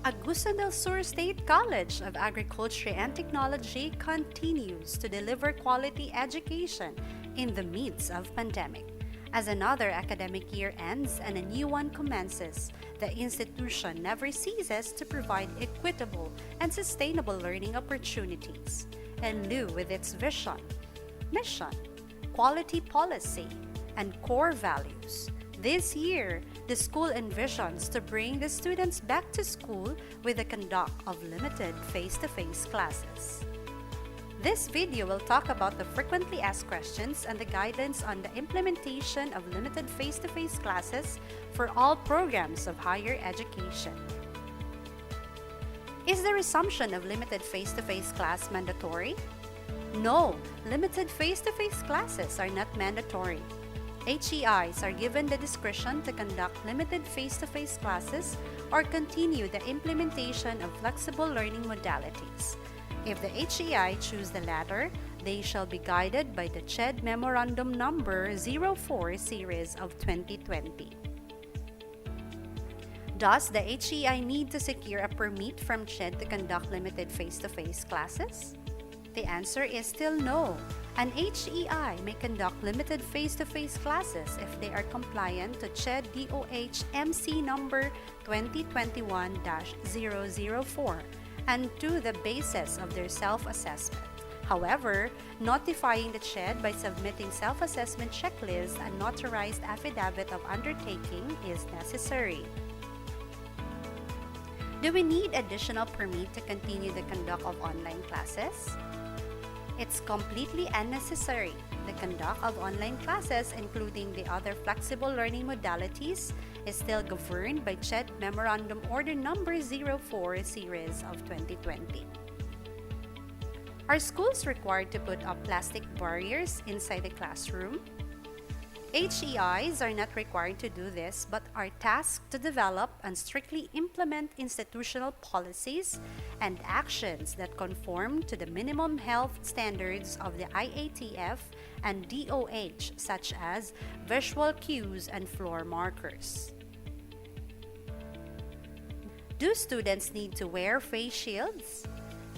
Agusan del Sur State College of Agriculture and Technology continues to deliver quality education in the midst of pandemic. As another academic year ends and a new one commences, the institution never ceases to provide equitable and sustainable learning opportunities. And lieu with its vision, mission, quality policy, and core values. This year, the school envisions to bring the students back to school with the conduct of limited face-to-face classes. This video will talk about the frequently asked questions and the guidance on the implementation of limited face-to-face classes for all programs of higher education. Is the resumption of limited face-to-face class mandatory? No, limited face-to-face classes are not mandatory. HCIS are given the discretion to conduct limited face-to-face classes or continue the implementation of flexible learning modalities. If the HCI choose the latter, they shall be guided by the CHED Memorandum Number 04 Series of 2020. Does the HCI need to secure a permit from CHED to conduct limited face-to-face classes? The answer is still no. An HCI may conduct limited face-to-face classes if they are compliant to CHED DOH MC number 2021-004 and to the basis of their self-assessment. However, notifying the CHED by submitting self-assessment checklist and notarized affidavit of undertaking is necessary. Do we need additional permit to continue the conduct of online classes? It's completely unnecessary. The conduct of online classes, including the other flexible learning modalities, is still governed by CHED Memorandum Order Number 04 Series of 2020. Are schools required to put up plastic barriers inside the classroom? HCIs are not required to do this but are tasked to develop and strictly implement institutional policies and actions that conform to the minimum health standards of the IATF and DOH, such as visual cues and floor markers. Do students need to wear face shields?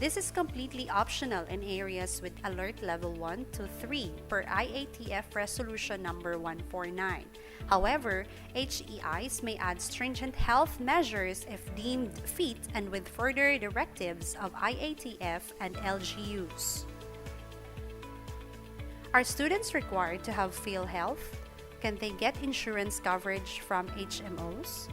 This is completely optional in areas with alert level 1 to 3 per IATF resolution number 149. However, HCIs may add stringent health measures if deemed fit and with further directives of IATF and LGUs. Are students required to have PhilHealth? Can they get insurance coverage from HMOs?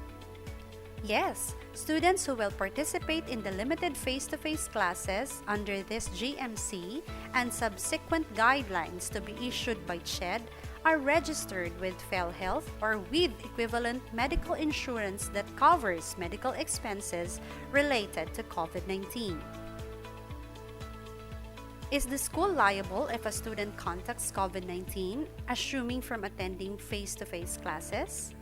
Yes, students who will participate in the limited face-to-face classes under this GMC and subsequent guidelines to be issued by CHED are registered with PhilHealth or with equivalent medical insurance that covers medical expenses related to COVID-19. Is the school liable if a student contacts COVID-19, assuming from attending face-to-face classes?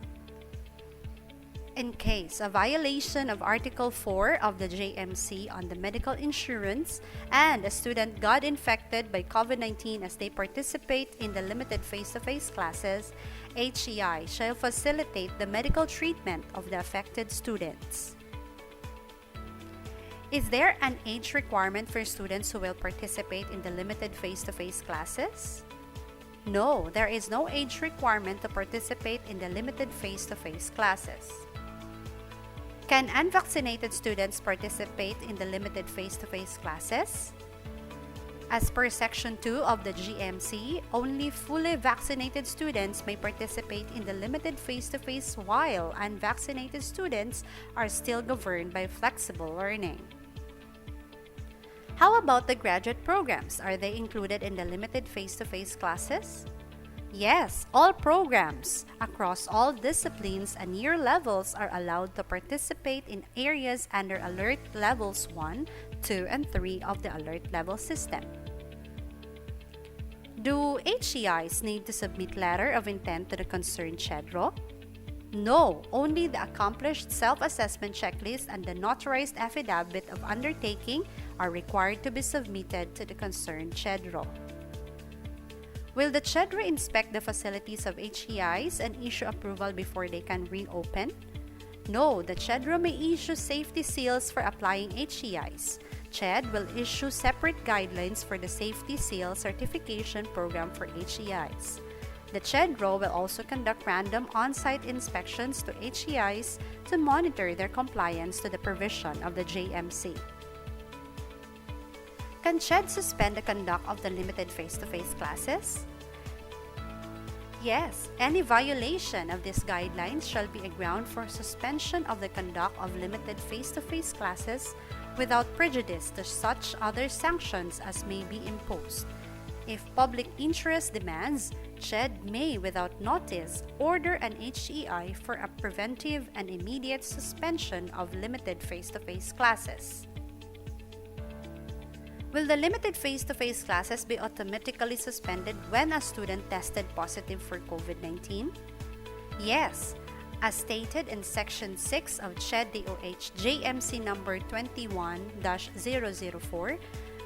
In case a violation of Article 4 of the JMC on the medical insurance and a student got infected by COVID-19 as they participate in the limited face-to-face classes, HCI shall facilitate the medical treatment of the affected students. Is there an age requirement for students who will participate in the limited face-to-face classes? No, there is no age requirement to participate in the limited face-to-face classes. Can unvaccinated students participate in the limited face-to-face classes? As per Section 2 of the GMC, only fully vaccinated students may participate in the limited face-to-face while unvaccinated students are still governed by flexible learning. How about the graduate programs? Are they included in the limited face-to-face classes? Yes, all programs across all disciplines and year levels are allowed to participate in areas under Alert Levels 1, 2, and 3 of the Alert Level System. Do HCIs need to submit letter of intent to the concerned CHEDRO? No, only the accomplished self-assessment checklist and the notarized affidavit of undertaking are required to be submitted to the concerned CHEDRO. Will the CHEDRO inspect the facilities of HCIs and issue approval before they can reopen? No, the CHEDRO may issue safety seals for applying HCIS. CHED will issue separate guidelines for the safety seal certification program for HCIs. The CHEDRO will also conduct random on-site inspections to HCIs to monitor their compliance to the provision of the JMC. Can CHED suspend the conduct of the limited face-to-face classes? Yes, any violation of these guidelines shall be a ground for suspension of the conduct of limited face-to-face classes without prejudice to such other sanctions as may be imposed. If public interest demands, CHED may, without notice, order an HCI for a preventive and immediate suspension of limited face-to-face classes. Will the limited face-to-face classes be automatically suspended when a student tested positive for COVID-19? Yes, as stated in Section 6 of CHED-DOH JMC number 21-004,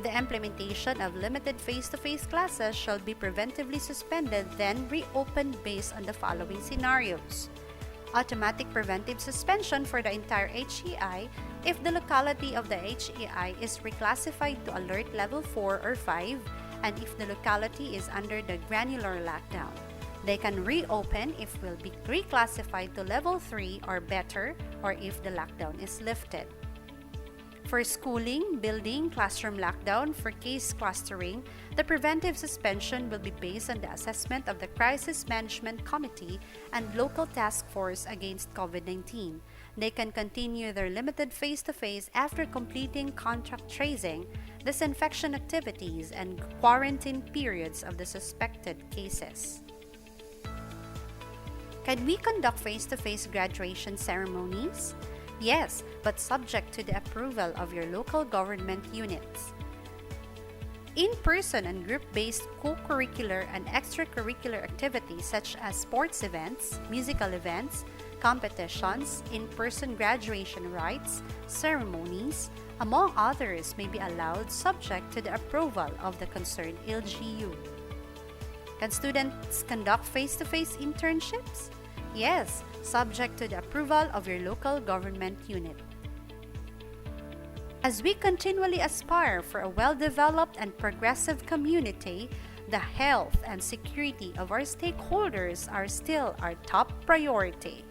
the implementation of limited face-to-face classes shall be preventively suspended, then reopened based on the following scenarios. Automatic preventive suspension for the entire HCI if the locality of the HCI is reclassified to alert level 4 or 5 and if the locality is under the granular lockdown. They can reopen if will be reclassified to level 3 or better or if the lockdown is lifted. For schooling, building, classroom lockdown, for case clustering, the preventive suspension will be based on the assessment of the Crisis Management Committee and Local Task Force against COVID-19. They can continue their limited face-to-face after completing contact tracing, disinfection activities, and quarantine periods of the suspected cases. Can we conduct face-to-face graduation ceremonies? Yes, but subject to the approval of your local government units. In-person and group-based co-curricular and extracurricular activities such as sports events, musical events, competitions, in-person graduation rites, ceremonies, among others may be allowed subject to the approval of the concerned LGU. Can students conduct face-to-face internships? Yes, subject to the approval of your local government unit. As we continually aspire for a well-developed and progressive community, the health and security of our stakeholders are still our top priority.